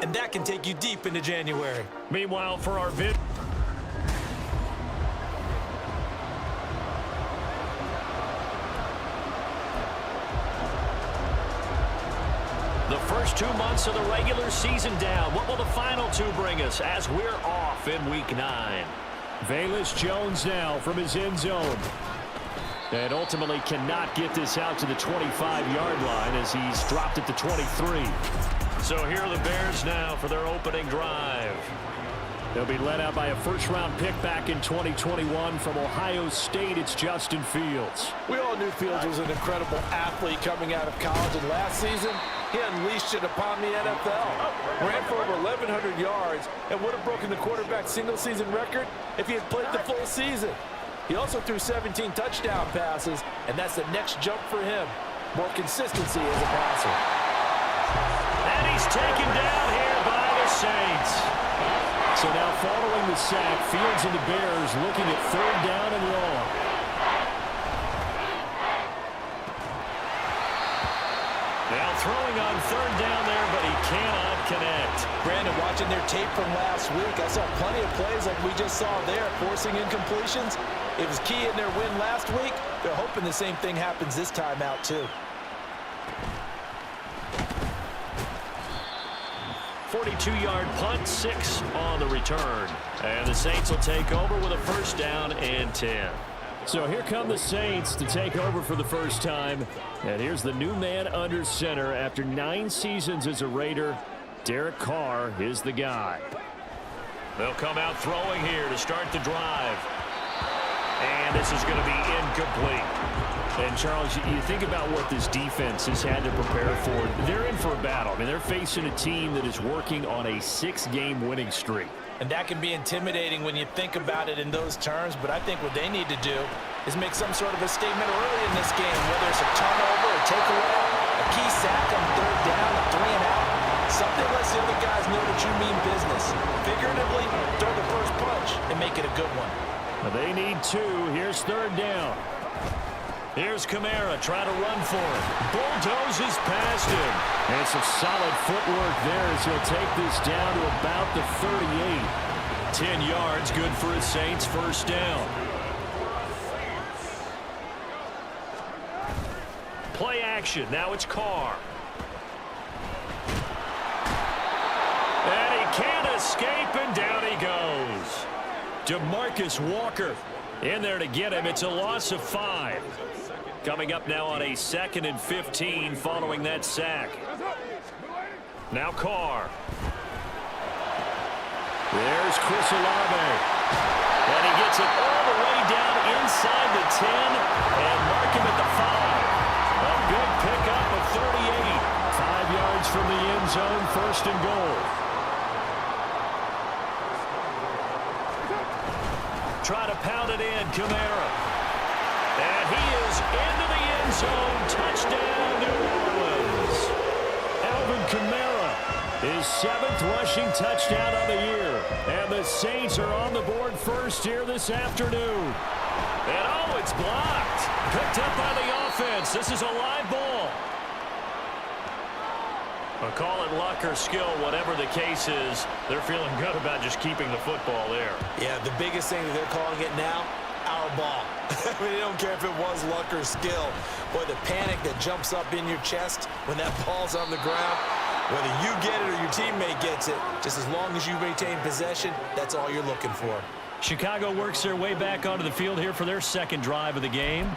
and that can take you deep into January. Meanwhile, for our vid. The first 2 months of the regular season down. What will the final two bring us as we're off in Week 9? Velus Jones now from his end zone. And ultimately cannot get this out to the 25-yard line as he's dropped it to 23. So here are the Bears now for their opening drive. They'll be led out by a first-round pick back in 2021 from Ohio State. It's Justin Fields. We all knew Fields was an incredible athlete coming out of college, and last season he unleashed it upon the NFL. Ran for over 1,100 yards and would have broken the quarterback single-season record if he had played the full season. He also threw 17 touchdown passes, and that's the next jump for him. More consistency as a passer. And he's taken down here by the Saints. So now following the sack, Fields and the Bears looking at third down and long. Now throwing on third down there, but he cannot connect. Brandon, watching their tape from last week, I saw plenty of plays like we just saw there, forcing incompletions. It was key in their win last week. They're hoping the same thing happens this time out, too. 42-yard punt, 6 on the return. And the Saints will take over with a first down and 10. So here come the Saints to take over for the first time. And here's the new man under center after 9 seasons as a Raider. Derek Carr is the guy. They'll come out throwing here to start the drive. And this is going to be incomplete. And, Charles, you think about what this defense has had to prepare for. They're in for a battle. I mean, they're facing a team that is working on a 6-game winning streak. And that can be intimidating when you think about it in those terms, but I think what they need to do is make some sort of a statement early in this game, whether it's a turnover, a takeaway, a key sack on third down, a 3 and out. Something lets the other guys know that you mean business. Figuratively, throw the first punch and make it a good one. They need 2. Here's third down. Here's Kamara trying to run for it. Bulldozes past him. And some solid footwork there as he'll take this down to about the 38. 10 yards, good for his Saints, first down. Play action, now it's Carr. And he can't escape, and down he goes. DeMarcus Walker in there to get him. It's a loss of 5. Coming up now on a 2nd and 15 following that sack. Now Carr. There's Chris Olave. And he gets it all the way down inside the 10 and mark him at the 5. A good pickup of 38. 5 yards from the end zone, first and goal. Try to pound it in, Kamara. And he is into the end zone. Touchdown, New Orleans. Alvin Kamara, his 7th rushing touchdown of the year. And the Saints are on the board first here this afternoon. And oh, it's blocked. Picked up by the offense. This is a live ball. I'll call it luck or skill, whatever the case is. They're feeling good about just keeping the football there. Yeah, the biggest thing that they're calling it now, our ball. I mean, they don't care if it was luck or skill. Boy, the panic that jumps up in your chest when that ball's on the ground, whether you get it or your teammate gets it, just as long as you maintain possession, that's all you're looking for. Chicago works their way back onto the field here for their 2nd drive of the game.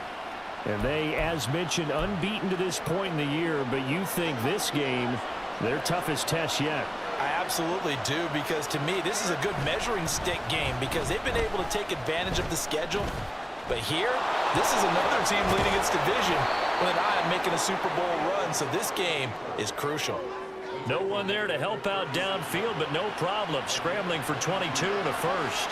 And they, as mentioned, unbeaten to this point in the year, but you think this game, their toughest test yet. I absolutely do, because to me, this is a good measuring stick game because they've been able to take advantage of the schedule. But here, this is another team leading its division with an eye on making a Super Bowl run, so this game is crucial. No one there to help out downfield, but no problem. Scrambling for 22 and a first.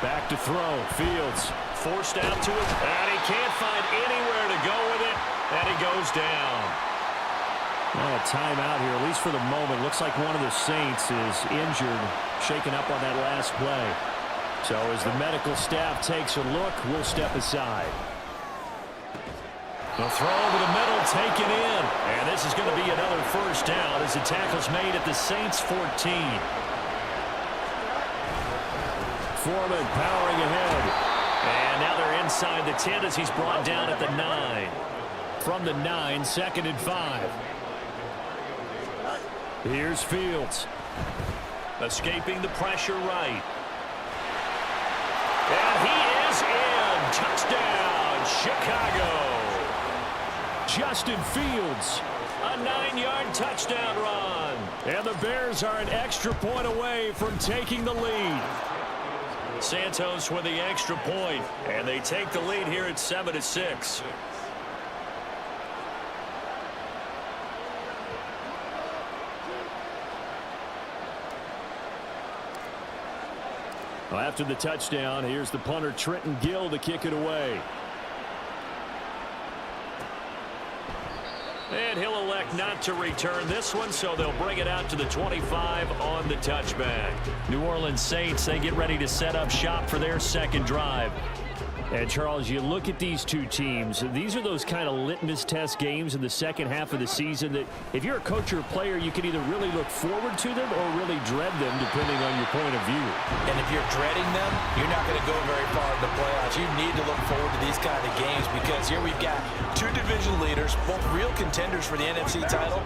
Back to throw. Fields forced out to it, and he can't find anywhere to go with it, and he goes down. Well, a timeout here, at least for the moment. Looks like one of the Saints is injured, shaken up on that last play. So as the medical staff takes a look, we'll step aside. The throw over the middle, taken in. is going to be another first down as the tackle's made at the Saints 14. Foreman powering ahead. And now they're inside the 10 as he's brought down at the 9. From the 9, 2nd and 5. Here's Fields. Escaping the pressure right. And he is in. Touchdown, Chicago. Justin Fields, a 9-yard touchdown run. And the Bears are an extra point away from taking the lead. Santos with the extra point, and they take the lead here at 7-6. Well, after the touchdown, here's the punter Trenton Gill to kick it away. And he'll elect not to return this one, so they'll bring it out to the 25 on the touchback. New Orleans Saints, they get ready to set up shop for their second drive. And, Charles, you look at these two teams, these are those kind of litmus test games in the second half of the season that if you're a coach or a player, you can either really look forward to them or really dread them, depending on your point of view. And if you're dreading them, you're not going to go very far in the playoffs. You need to look forward to these kind of games because here we've got two division leaders, both real contenders for the NFC title.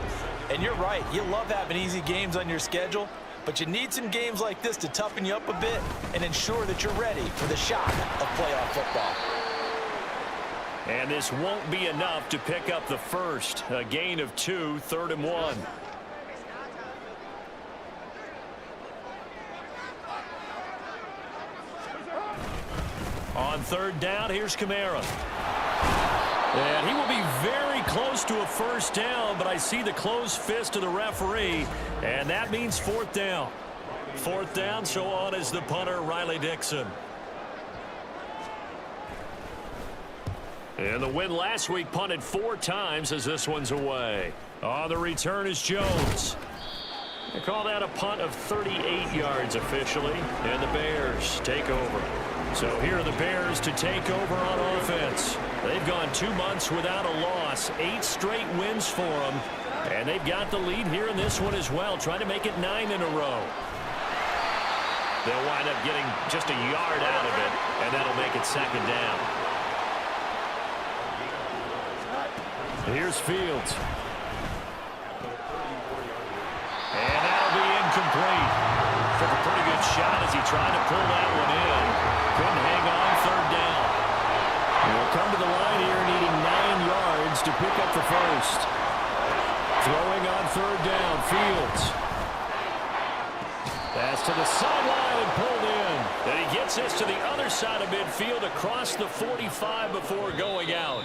And you're right, you love having easy games on your schedule, but you need some games like this to toughen you up a bit and ensure that you're ready for the shock of playoff football. And this won't be enough to pick up the first. A gain of 2, 3rd and 1. On 3rd down, here's Kamara. And he will be very close to a first down, but I see the closed fist of the referee, and that means 4th down. 4th down, so on is the punter, Riley Dixon. And the win last week punted 4 times as this one's away. On the return is Jones. They call that a punt of 38 yards officially, and the Bears take over. So here are the Bears to take over on offense. They've gone 2 months without a loss, 8 straight wins for them, and they've got the lead here in this one as well, trying to make it 9 in a row. They'll wind up getting just a yard out of it, and that'll make it 2nd down. Here's Fields. And that'll be incomplete. Took a pretty good shot as he tried to pull that one in. Couldn't hang on, 3rd down. We'll come to the line here needing 9 yards to pick up the first. Throwing on 3rd down, Fields. Pass to the sideline and pulled in. Then he gets this to the other side of midfield across the 45 before going out.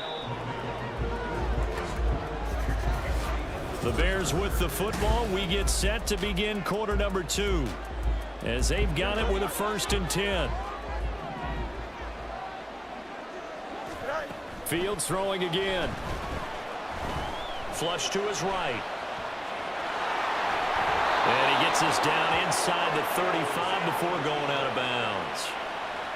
The Bears with the football. We get set to begin quarter number 2 as they've got it with a 1st and 10. Fields throwing again. Flush to his right. And he gets this down inside the 35 before going out of bounds.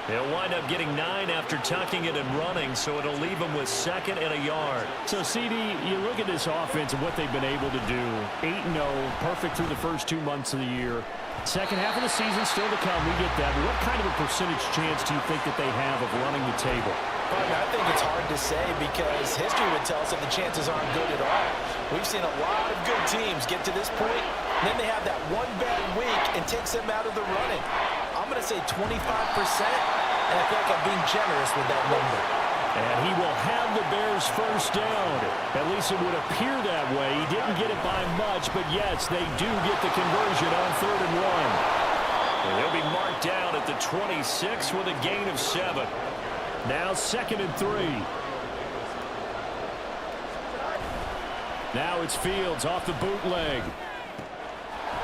He'll wind up getting 9 after tucking it and running, so it'll leave him with 2nd and a yard. So, CD, you look at this offense and what they've been able to do. 8-0, perfect through the first 2 months of the year. Second half of the season still to come. We get that. But what kind of a percentage chance do you think that they have of running the table? I think it's hard to say because history would tell us that the chances aren't good at all. We've seen a lot of good teams get to this point, and then they have that one bad week and takes them out of the running. I'm going to say 25%, and I feel like I'm being generous with that number. And he will have the Bears first down. At least it would appear that way. He didn't get it by much, but yes, they do get the conversion on 3rd and 1. And he'll be marked down at the 26 with a gain of 7. Now 2nd and 3. Now it's Fields off the bootleg.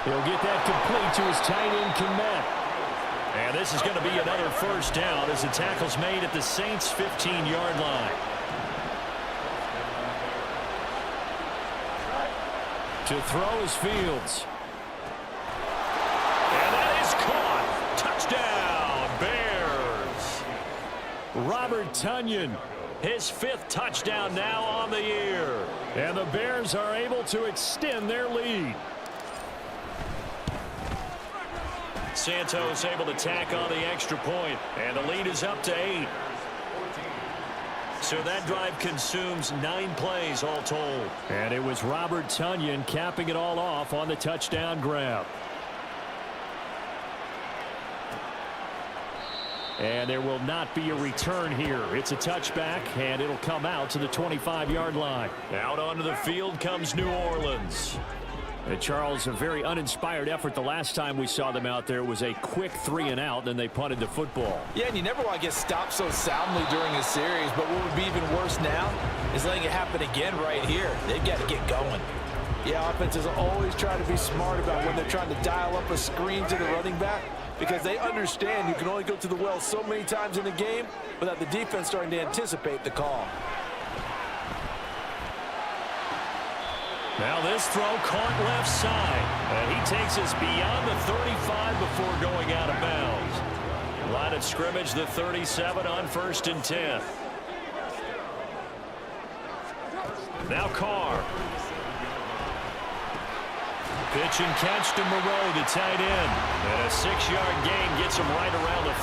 He'll get that complete to his tight end, Kmet. And this is going to be another first down as the tackle's made at the Saints' 15-yard line. To throw is Fields. And that is caught. Touchdown, Bears. Robert Tonyan. His 5th touchdown now on the year. And the Bears are able to extend their lead. Santos able to tack on the extra point, and the lead is up to 8. So that drive consumes 9 plays all told. And it was Robert Tonyan capping it all off on the touchdown grab. And there will not be a return here. It's a touchback, and it'll come out to the 25-yard line. Out onto the field comes New Orleans. And Charles, a very uninspired effort the last time we saw them out there. It was a quick 3-and-out, then they punted the football. Yeah, and you never want to get stopped so soundly during a series, but what would be even worse now is letting it happen again right here. They've got to get going. Yeah, offenses always try to be smart about when they're trying to dial up a screen to the running back, because they understand you can only go to the well so many times in a game without the defense starting to anticipate the call. Now this throw caught left side, and he takes us beyond the 35 before going out of bounds. Line of scrimmage, the 37 on 1st and 10. Now Carr. Pitch and catch to Moreau, the tight end. And a 6-yard gain gets him right around the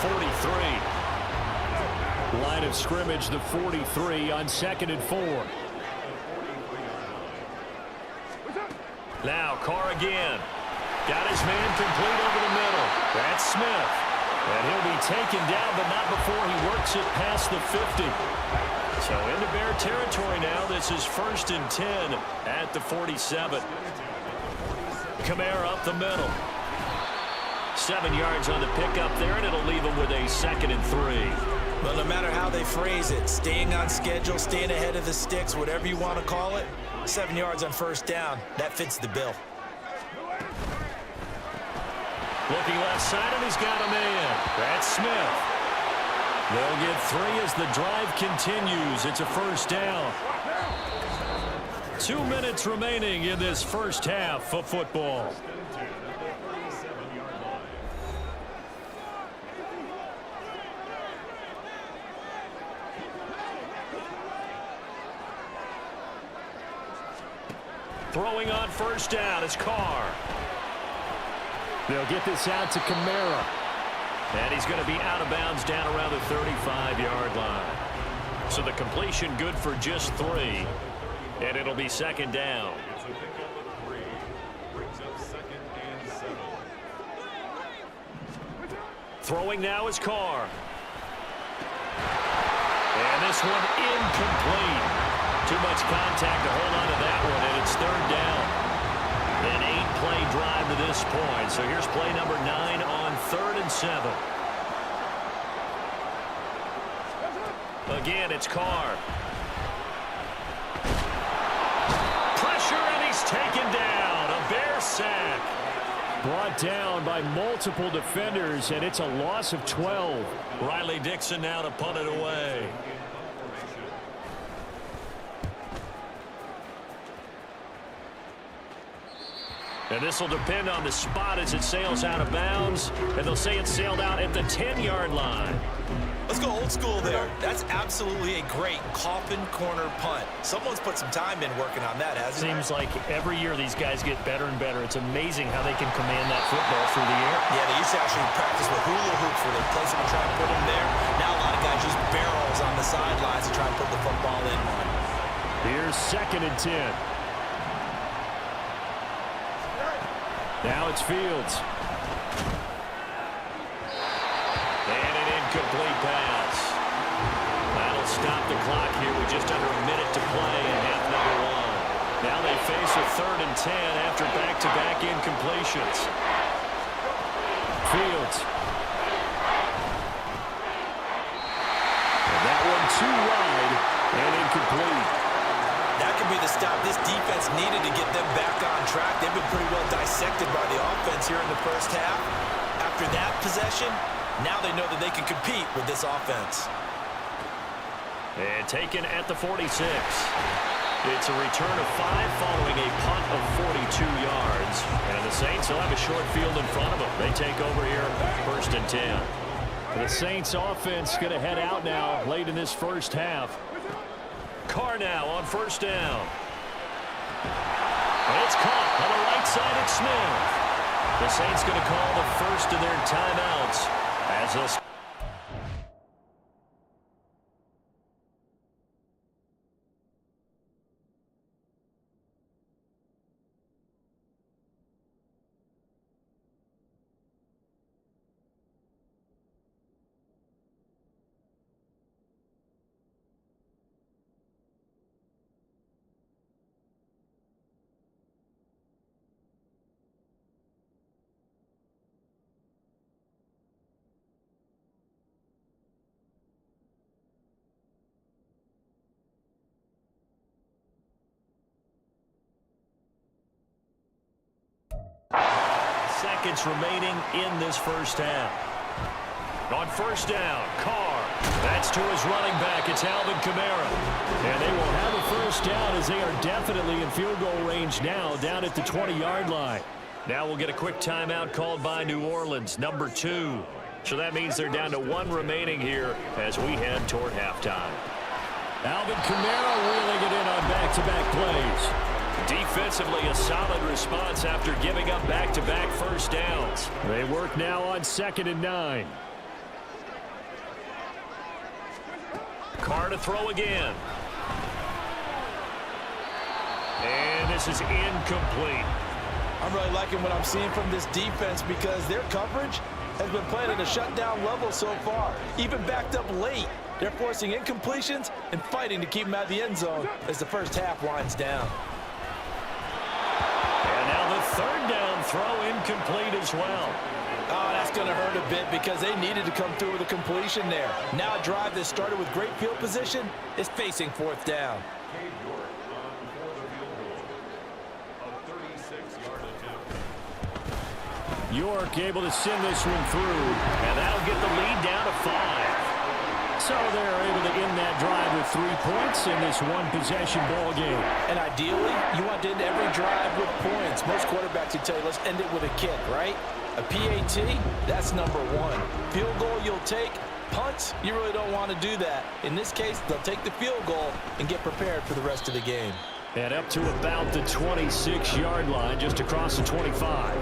43. Line of scrimmage, the 43 on 2nd and 4. Now Carr again. Got his man complete over the middle. That's Smith. And he'll be taken down, but not before he works it past the 50. So into Bear territory now. This is 1st and 10 at the 47. Kamara up the middle. 7 yards on the pickup there, and it'll leave him with a 2nd and 3. Well, no matter how they phrase it, staying on schedule, staying ahead of the sticks, whatever you want to call it, 7 yards on 1st down, that fits the bill. Looking left side, and he's got a man. That's Smith. They'll get 3 as the drive continues. It's a 1st down. 2 minutes remaining in this first half of football. Throwing on 1st down is Carr. They'll get this out to Kamara. And he's going to be out of bounds down around the 35-yard line. So the completion good for just 3. And it'll be 2nd down. Throwing now is Carr. And this one incomplete. Too much contact to hold on to that one, and it's 3rd down. An 8-play drive to this point. So here's play number 9 on 3rd and 7. Again, it's Carr. Pressure, and he's taken down. A Bear sack. Brought down by multiple defenders, and it's a loss of 12. Riley Dixon now to punt it away. And this will depend on the spot as it sails out of bounds. And they'll say it sailed out at the 10-yard line. Let's go old school there. That's absolutely a great coffin corner punt. Someone's put some time in working on that, hasn't it? Seems like every year these guys get better and better. It's amazing how they can command that football through the air. Yeah, they used to actually practice with hula hoops where they place them and try and put them there. Now a lot of guys use barrels on the sidelines to try and put the football in one. Here's 2nd and 10. Now it's Fields. And an incomplete pass. That'll stop the clock here with just under a minute to play in half number 1. Now they face a 3rd and 10 after back-to-back incompletions. Fields. And that one too wide and incomplete. That could be the stop this defense needed to get them back on track. They've been pretty well dissected by the offense here in the first half. After that possession, now they know that they can compete with this offense. And taken at the 46. It's a return of 5 following a punt of 42 yards. And the Saints will have a short field in front of them. They take over here, 1st and 10. The Saints offense going to head out now late in this first half. Carr now on first down. And it's caught on the right side at Smith. The Saints going to call the first of their timeouts as they'll... Seconds remaining in this first half. On first down, Carr. That's to his running back. It's Alvin Kamara. And they will have a first down as they are definitely in field goal range now, down at the 20-yard line. Now we'll get a quick timeout called by New Orleans, number 2. So that means they're down to 1 remaining here as we head toward halftime. Alvin Kamara reeling it in on back-to-back plays. Defensively, a solid response after giving up back-to-back first downs. They work now on 2nd and 9. Carr to throw again. And this is incomplete. I'm really liking what I'm seeing from this defense because their coverage has been playing at a shutdown level so far. Even backed up late, they're forcing incompletions and fighting to keep them out of the end zone as the first half winds down. And now the third down throw incomplete as well. Oh, that's going to hurt a bit because they needed to come through with a completion there. Now a drive that started with great field position is facing 4th down. York able to send this one through. And that'll get the lead down to 5. So they're able to end that drive with 3 points in this one-possession ball game. And ideally, you want to end every drive with points. Most quarterbacks would tell you, let's end it with a kick, right? A PAT, that's number 1. Field goal you'll take. Punts, you really don't want to do that. In this case, they'll take the field goal and get prepared for the rest of the game. And up to about the 26-yard line, just across the 25.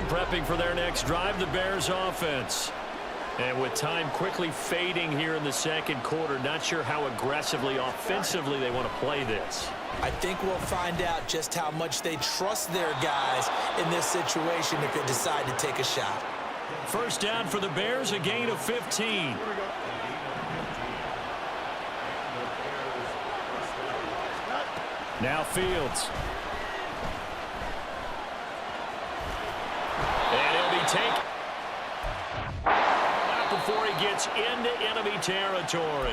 Prepping for their next drive, the Bears offense. And with time quickly fading here in the second quarter, not sure how aggressively, offensively they want to play this. I think we'll find out just how much they trust their guys in this situation if they decide to take a shot. First down for the Bears, a gain of 15. Now Fields. And he'll be taken before he gets into enemy territory.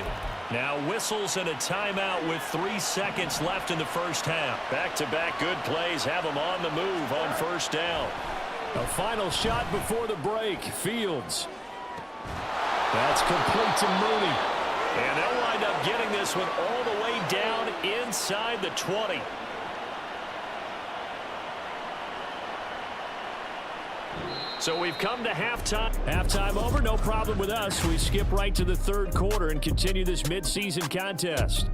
Now whistles and a timeout with 3 seconds left in the first half. Back-to-back good plays have them on the move on first down. A final shot before the break. Fields. That's complete to Mooney. And they'll wind up getting this one all the way down inside the 20. So we've come to halftime. Halftime over, no problem with us. We skip right to the third quarter and continue this midseason contest.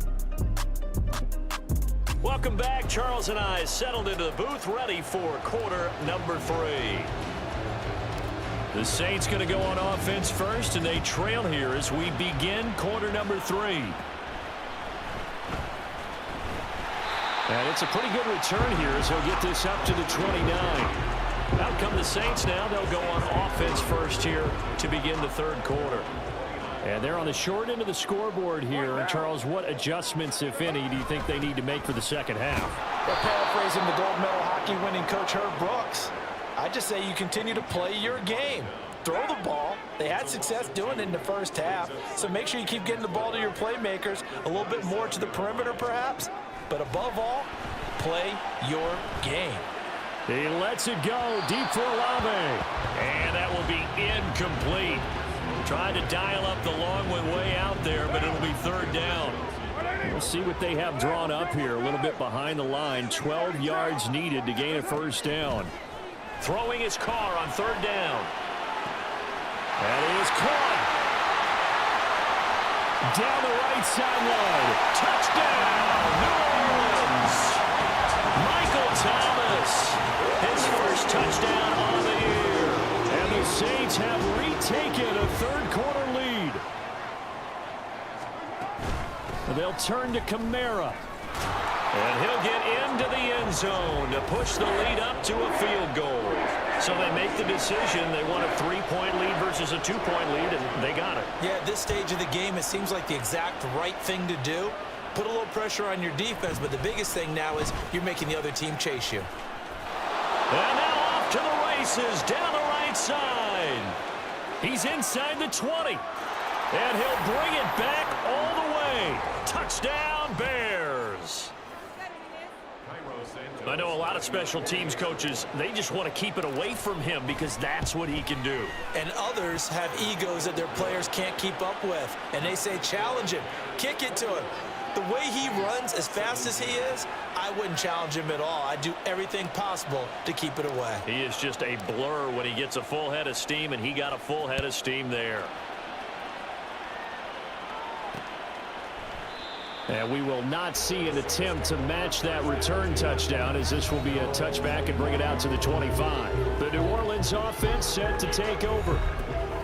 Welcome back. Charles and I settled into the booth ready for quarter number 3. The Saints going to go on offense first, and they trail here as we begin quarter number 3. And it's a pretty good return here as he'll get this up to the 29. Out come the Saints now. They'll go on offense first here to begin the third quarter. And they're on the short end of the scoreboard here. And Charles, what adjustments, if any, do you think they need to make for the second half? Well, paraphrasing the gold medal hockey winning coach Herb Brooks, I just say you continue to play your game. Throw the ball. They had success doing it in the first half. So make sure you keep getting the ball to your playmakers, a little bit more to the perimeter perhaps. But above all, play your game. He lets it go deep for Olave. And that will be incomplete. Trying to dial up the long one way out there, but it'll be third down. We'll see what they have drawn up here. A little bit behind the line. 12 yards needed to gain a first down. Throwing his car on third down. That is caught. Down the right sideline. Touchdown, New Orleans. Michael Thomas, his first touchdown on the year. And the Saints have retaken a third-quarter lead. They'll turn to Kamara. And he'll get into the end zone to push the lead up to a field goal. So they make the decision. They want a 3-point lead versus a 2-point lead, and they got it. Yeah, at this stage of the game, it seems like the exact right thing to do. Put a little pressure on your defense, but the biggest thing now is you're making the other team chase you. And now off to the races down the right side. He's inside the 20. And he'll bring it back all the way. Touchdown, Bears. I know a lot of special teams coaches, they just want to keep it away from him because that's what he can do. And others have egos that their players can't keep up with. And they say, challenge him, kick it to him. The way he runs as fast as he is, I wouldn't challenge him at all. I'd do everything possible to keep it away. He is just a blur when he gets a full head of steam, and he got a full head of steam there. And we will not see an attempt to match that return touchdown, as this will be a touchback and bring it out to the 25. The New Orleans offense set to take over.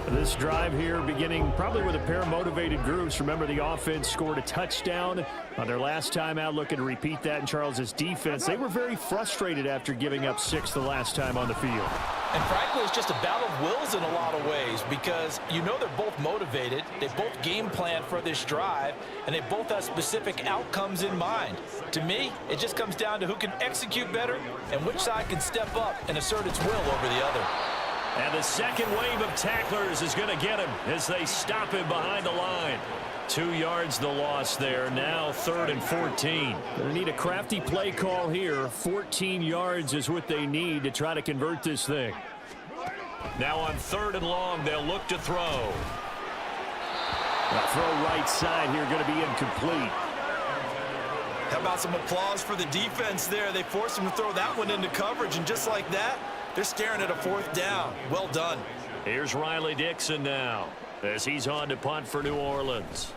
This drive here beginning probably with a pair of motivated groups. Remember, the offense scored a touchdown on their last time out, looking to repeat that in Charles's defense. They were very frustrated after giving up 6 the last time on the field. And frankly, it's just a battle of wills in a lot of ways because you know they're both motivated, they both game plan for this drive, and they both have specific outcomes in mind. To me, it just comes down to who can execute better and which side can step up and assert its will over the other. And the second wave of tacklers is going to get him as they stop him behind the line. 2 yards the loss there. Now 3rd and 14. They need a crafty play call here. 14 yards is what they need to try to convert this thing. Now on 3rd and long, they'll look to throw. The throw right side here going to be incomplete. How about some applause for the defense there? They forced him to throw that one into coverage, and just like that, they're staring at a 4th down. Well done. Here's Riley Dixon now as he's on to punt for New Orleans.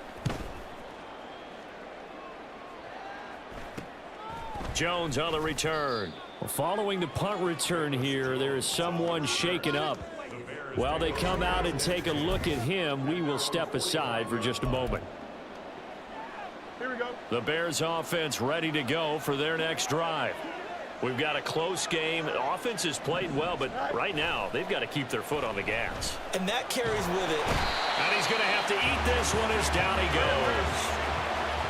Jones on the return. Well, following the punt return here, there is someone shaken up. While they come out and take a look at him, we will step aside for just a moment. Here we go. The Bears offense ready to go for their next drive. We've got a close game. The offense has played well, but right now they've got to keep their foot on the gas. And that carries with it. And he's going to have to eat this one as down he goes.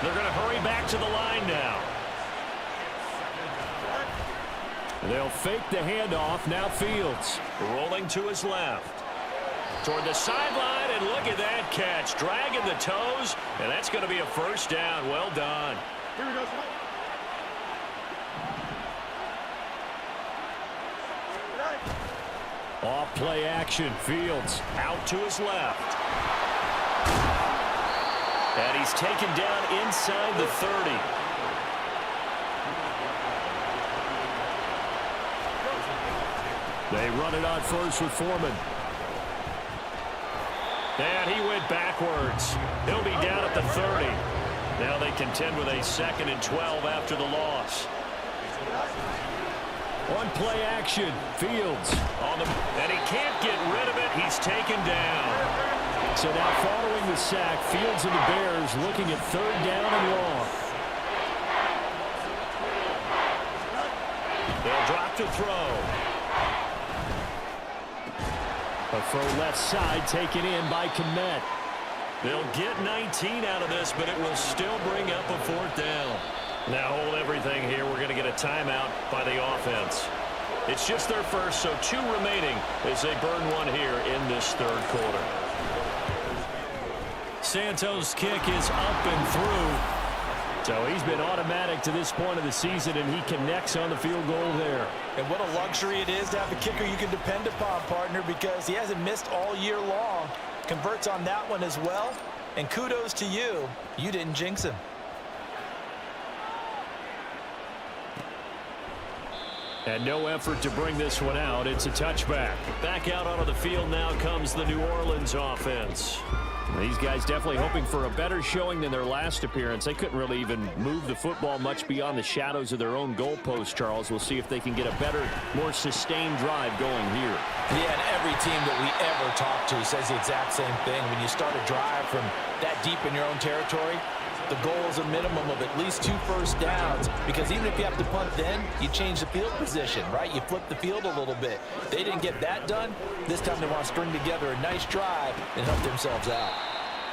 They're going to hurry back to the line now. They'll fake the handoff. Now Fields. Rolling to his left. Toward the sideline, and look at that catch. Dragging the toes, and that's going to be a first down. Well done. Here we go. Off play action. Fields out to his left. And he's taken down inside the 30. They run it on first with Foreman. And he went backwards. He'll be down at the 30. Now they contend with a 2nd and 12 after the loss. On play action, Fields. And he can't get rid of it. He's taken down. So now following the sack, Fields and the Bears looking at 3rd down and long. They'll drop to throw. A throw left side taken in by Kmet. They'll get 19 out of this, but it will still bring up a 4th down. Now hold everything here. We're going to get a timeout by the offense. It's just their first, so 2 remaining as they burn one here in this 3rd quarter. Santos' kick is up and through. So he's been automatic to this point of the season, and he connects on the field goal there. And what a luxury it is to have a kicker you can depend upon, partner, because he hasn't missed all year long. Converts on that one as well. And kudos to you. You didn't jinx him. And no effort to bring this one out. It's a touchback. Back out onto the field now comes the New Orleans offense. These guys definitely hoping for a better showing than their last appearance. They couldn't really even move the football much beyond the shadows of their own goalpost, Charles. We'll see if they can get a better, more sustained drive going here. Yeah, and every team that we ever talk to says the exact same thing. When you start a drive from that deep in your own territory, the goal is a minimum of at least 2 first downs, because even if you have to punt then, you change the field position, right? You flip the field a little bit. They didn't get that done. This time they want to string together a nice drive and help themselves out.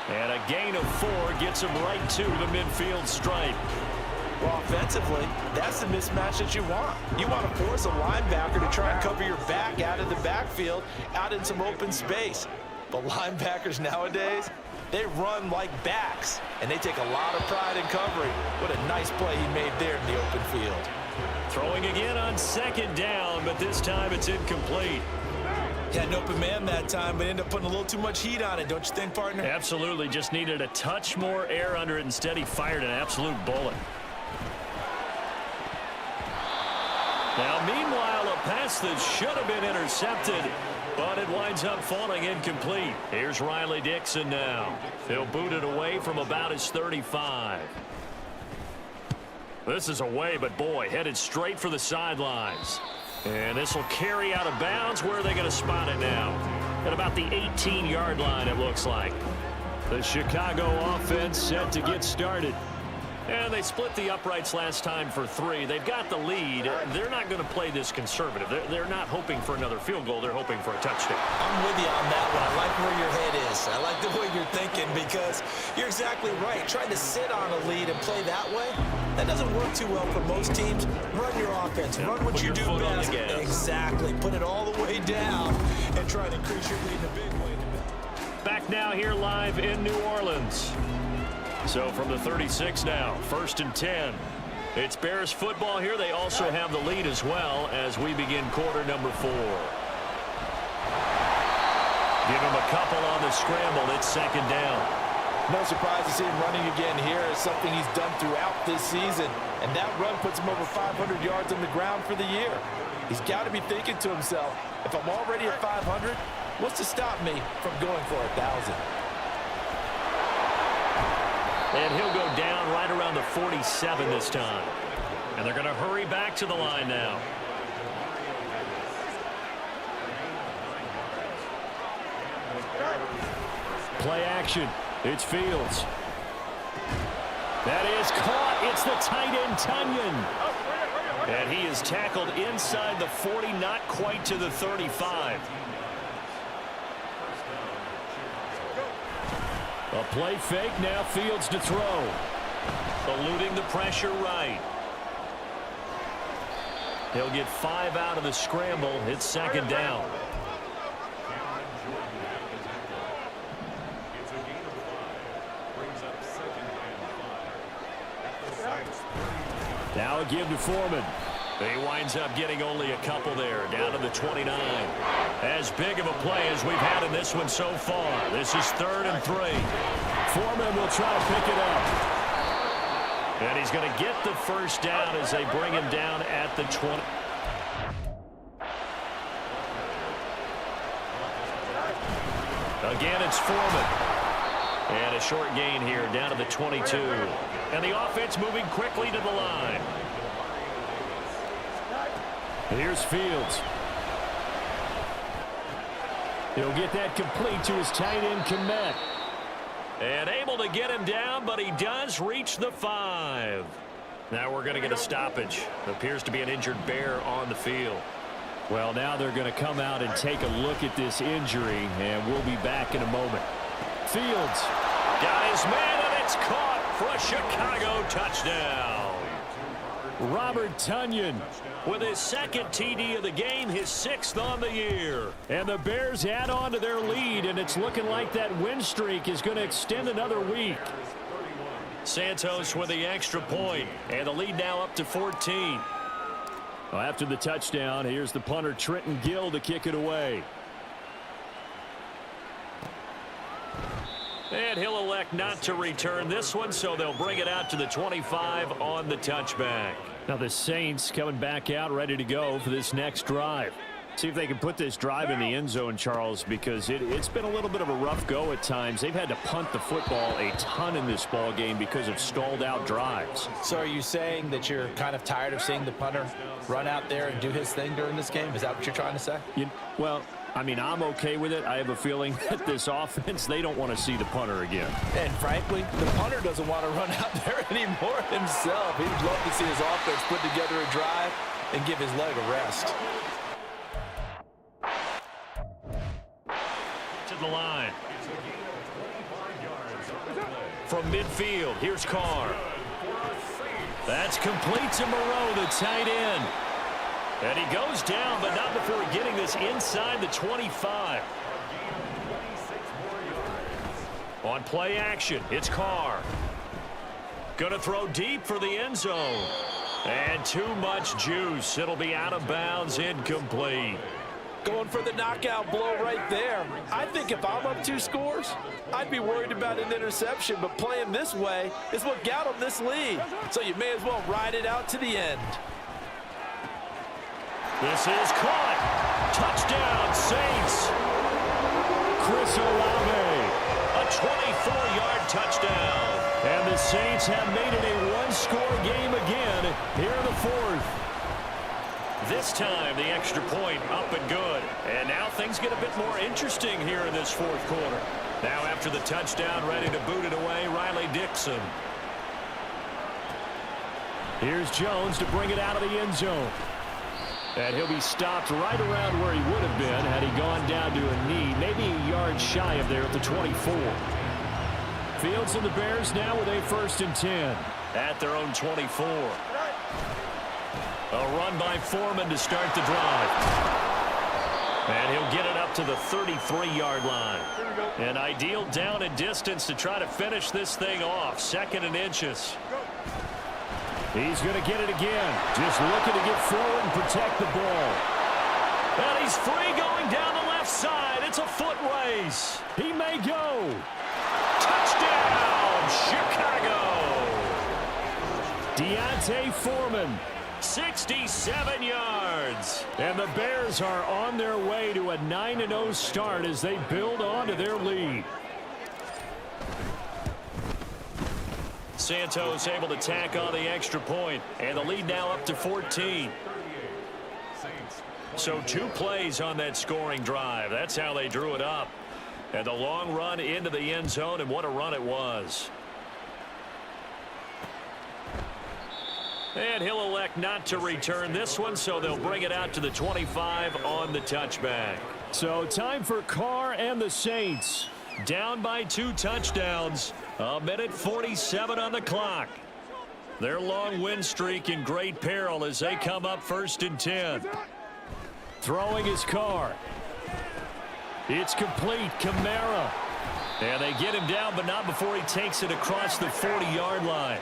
And a gain of 4 gets them right to the midfield stripe. Well, offensively, that's the mismatch that you want. You want to force a linebacker to try and cover your back out of the backfield, out in some open space. But linebackers nowadays, they run like backs, and they take a lot of pride in covering. What a nice play he made there in the open field. Throwing again on 2nd down, but this time it's incomplete. Had an open man that time, but ended up putting a little too much heat on it, don't you think, partner? Absolutely, just needed a touch more air under it. Instead, he fired an absolute bullet. Now, meanwhile, a pass that should have been intercepted, but it winds up falling incomplete. Here's Riley Dixon now. He'll boot it away from about his 35. This is away, but boy, headed straight for the sidelines. And this will carry out of bounds. Where are they going to spot it now? At about the 18-yard line, it looks like. The Chicago offense set to get started. And they split the uprights last time for 3. They've got the lead. They're not going to play this conservative. They're not hoping for another field goal. They're hoping for a touchdown. I'm with you on that one. I like where your head is. I like the way you're thinking, because you're exactly right. Trying to sit on a lead and play that way, that doesn't work too well for most teams. Run your offense. Yeah, run what you do best. Exactly. Put it all the way down and try to increase your lead in a big way. Back now here live in New Orleans. So from the 36 now, 1st and 10. It's Bears football here. They also have the lead as well as we begin quarter number 4. Give him a couple on the scramble. It's 2nd down. No surprise to see him running again here. It's something he's done throughout this season. And that run puts him over 500 yards on the ground for the year. He's got to be thinking to himself, if I'm already at 500, what's to stop me from going for 1,000? And he'll go down right around the 47 this time. And they're going to hurry back to the line now. Play action. It's Fields. That is caught. It's the tight end, Tunyon. And he is tackled inside the 40, not quite to the 35. A play fake, now Fields to throw. Eluding the pressure right. He'll get 5 out of the scramble. It's 2nd down. Now a give to Foreman. He winds up getting only a couple there, down to the 29. As big of a play as we've had in this one so far. This is 3rd and 3. Foreman will try to pick it up. And he's going to get the first down as they bring him down at the 20. Again, it's Foreman. And a short gain here, down to the 22. And the offense moving quickly to the line. Here's Fields. He'll get that complete to his tight end, Komet. And able to get him down, but he does reach the 5. Now we're going to get a stoppage. Appears to be an injured Bear on the field. Well, now they're going to come out and take a look at this injury, and we'll be back in a moment. Fields. Got his man, and it's caught for a Chicago touchdown. Robert Tunyon. With his 2nd TD of the game, his 6th on the year. And the Bears add on to their lead, and it's looking like that win streak is going to extend another week. Santos with the extra point, and the lead now up to 14. Well, after the touchdown, here's the punter, Trenton Gill, to kick it away. And he'll elect not to return this one, so they'll bring it out to the 25 on the touchback. Now the Saints coming back out ready to go for this next drive. See if they can put this drive in the end zone, Charles, because it's been a little bit of a rough go at times. They've had to punt the football a ton in this ball game because of stalled out drives. So are you saying that you're kind of tired of seeing the punter run out there and do his thing during this game? Is that what you're trying to say? Well, I mean, I'm okay with it. I have a feeling that this offense, they don't want to see the punter again. And frankly, the punter doesn't want to run out there anymore himself. He'd love to see his offense put together a drive and give his leg a rest. To the line. From midfield, here's Carr. That's complete to Moreau, the tight end. And he goes down, but not before getting this inside the 25. On play action, it's Carr. Gonna throw deep for the end zone. And too much juice. It'll be out of bounds, incomplete. Going for the knockout blow right there. I think if I'm up 2 scores, I'd be worried about an interception, but playing this way is what got him this lead. So you may as well ride it out to the end. This is caught. Touchdown, Saints. Chris Olave. A 24-yard touchdown. And the Saints have made it a one-score game again here in the fourth. This time, the extra point up and good. And now things get a bit more interesting here in this fourth quarter. Now after the touchdown, ready to boot it away, Riley Dixon. Here's Jones to bring it out of the end zone. And he'll be stopped right around where he would have been had he gone down to a knee, maybe a yard shy of there at the 24. Fields and the Bears now with a 1st and 10. At their own 24. A run by Foreman to start the drive. And he'll get it up to the 33-yard line. An ideal down and distance to try to finish this thing off. 2nd and inches. He's going to get it again. Just looking to get forward and protect the ball. And he's free going down the left side. It's a foot race. He may go. Touchdown, Chicago. Deontay Foreman. 67 yards. And the Bears are on their way to a 9-0 start as they build on to their lead. Santos able to tack on the extra point, and the lead now up to 14. So 2 plays on that scoring drive. That's how they drew it up. And the long run into the end zone, and what a run it was. And he'll elect not to return this one, so they'll bring it out to the 25 on the touchback. So time for Carr and the Saints. Down by 2 touchdowns. A minute 47 on the clock. Their long win streak in great peril as they come up 1st and 10. Throwing his Carr. It's complete. Kamara. And they get him down, but not before he takes it across the 40-yard line.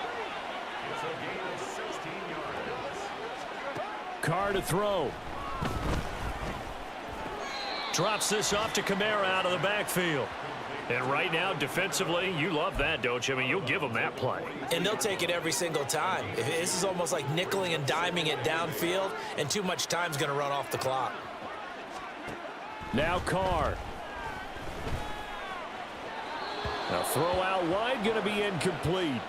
Carr to throw. Drops this off to Kamara out of the backfield. And right now, defensively, you love that, don't you? I mean, you'll give them that play. And they'll take it every single time. This is almost like nickeling and diming it downfield, and too much time's going to run off the clock. Now Carr. Now throw out wide, going to be incomplete.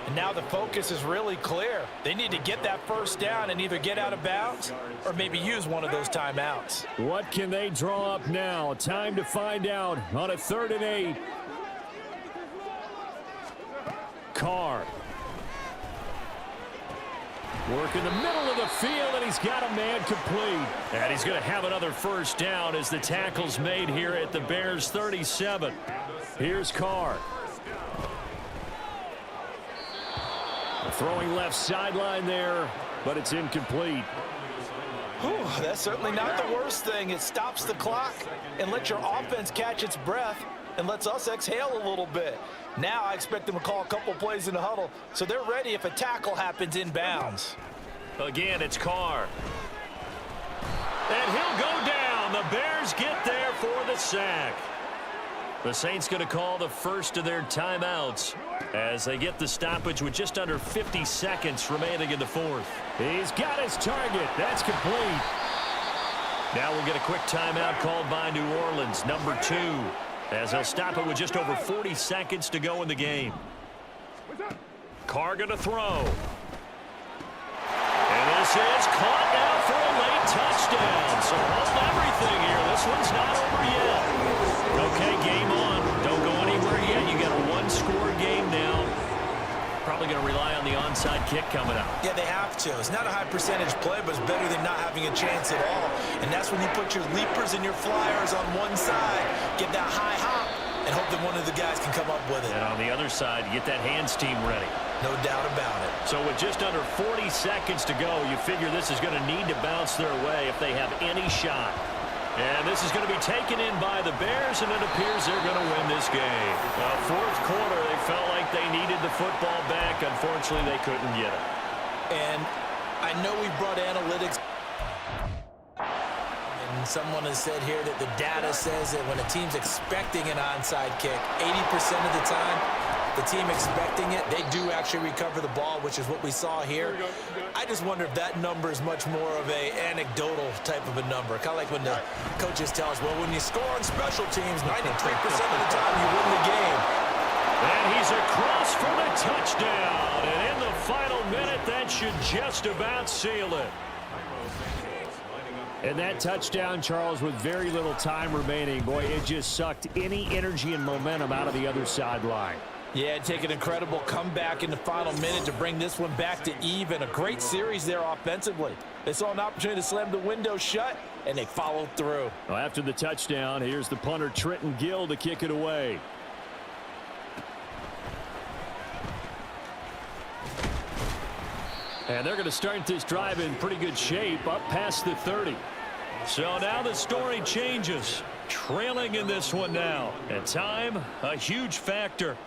And now the focus is really clear. They need to get that 1st down and either get out of bounds or maybe use one of those timeouts. What can they draw up now? Time to find out on a 3rd and 8. Carr. Work in the middle of the field, and he's got a man complete. And he's going to have another 1st down as the tackle's made here at the Bears' 37. Here's Carr. Throwing left sideline there, but it's incomplete. Whew, that's certainly not the worst thing. It stops the clock and lets your offense catch its breath and lets us exhale a little bit. Now I expect them to call a couple plays in the huddle, so they're ready if a tackle happens inbounds. Again, it's Carr. And he'll go down. The Bears get there for the sack. The Saints going to call the first of their timeouts as they get the stoppage with just under 50 seconds remaining in the fourth. He's got his target. That's complete. Now we'll get a quick timeout called by New Orleans, number 2, as they'll stop it with just over 40 seconds to go in the game. Carr going to throw. And this is caught now for a late touchdown. So hold everything here. This one's not over yet. Okay, game on. Don't go anywhere yet. You got a one-score game now. Probably going to rely on the onside kick coming up. Yeah, they have to. It's not a high percentage play, but it's better than not having a chance at all. And that's when you put your leapers and your flyers on one side, get that high hop, and hope that one of the guys can come up with it. And on the other side, get that hands team ready. No doubt about it. So with just under 40 seconds to go, you figure this is going to need to bounce their way if they have any shot. And this is going to be taken in by the Bears, and it appears they're going to win this game. Fourth quarter, they felt like they needed the football back. Unfortunately, they couldn't get it. And I know we brought analytics. And someone has said here that the data says that when a team's expecting an onside kick, 80% of the time, the team expecting it, they do actually recover the ball, which is what we saw here. I just wonder if that number is much more of a anecdotal type of a number. Kind of like when the coaches tell us, well, when you score on special teams, 93% of the time you win the game. And he's across for the touchdown. And in the final minute, that should just about seal it. And that touchdown, Charles, with very little time remaining, boy, it just sucked any energy and momentum out of the other sideline. Yeah, take an incredible comeback in the final minute to bring this one back to even. A great series there offensively. They saw an opportunity to slam the window shut, and they followed through. Well, after the touchdown, here's the punter, Trenton Gill, to kick it away. And they're going to start this drive in pretty good shape, up past the 30. So now the story changes. Trailing in this one now. And time, a huge factor.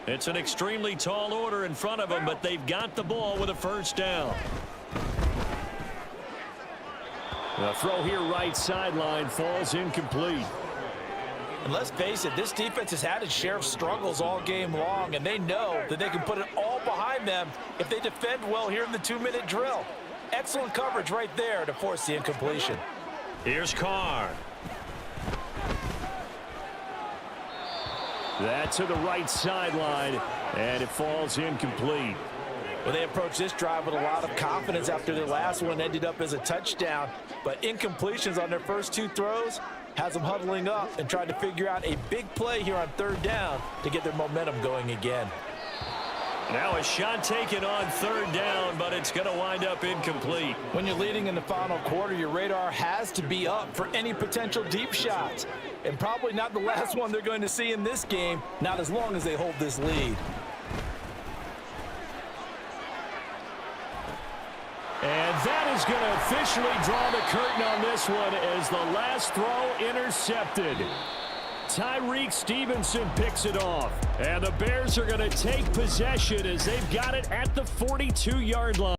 It's an extremely tall order in front of them, but they've got the ball with a first down. The throw here right sideline falls incomplete. And let's face it, this defense has had its share of struggles all game long, and they know that they can put it all behind them if they defend well here in the 2-minute drill. Excellent coverage right there to force the incompletion. Here's Carr. That's to the right sideline, and it falls incomplete. Well, they approached this drive with a lot of confidence after their last one ended up as a touchdown. But incompletions on their first 2 throws has them huddling up and trying to figure out a big play here on 3rd down to get their momentum going again. Now a shot taken on 3rd down, but it's going to wind up incomplete. When you're leading in the final quarter, your radar has to be up for any potential deep shots. And probably not the last one they're going to see in this game, not as long as they hold this lead. And that is going to officially draw the curtain on this one as the last throw intercepted. Tyreek Stevenson picks it off. And the Bears are going to take possession as they've got it at the 42-yard line.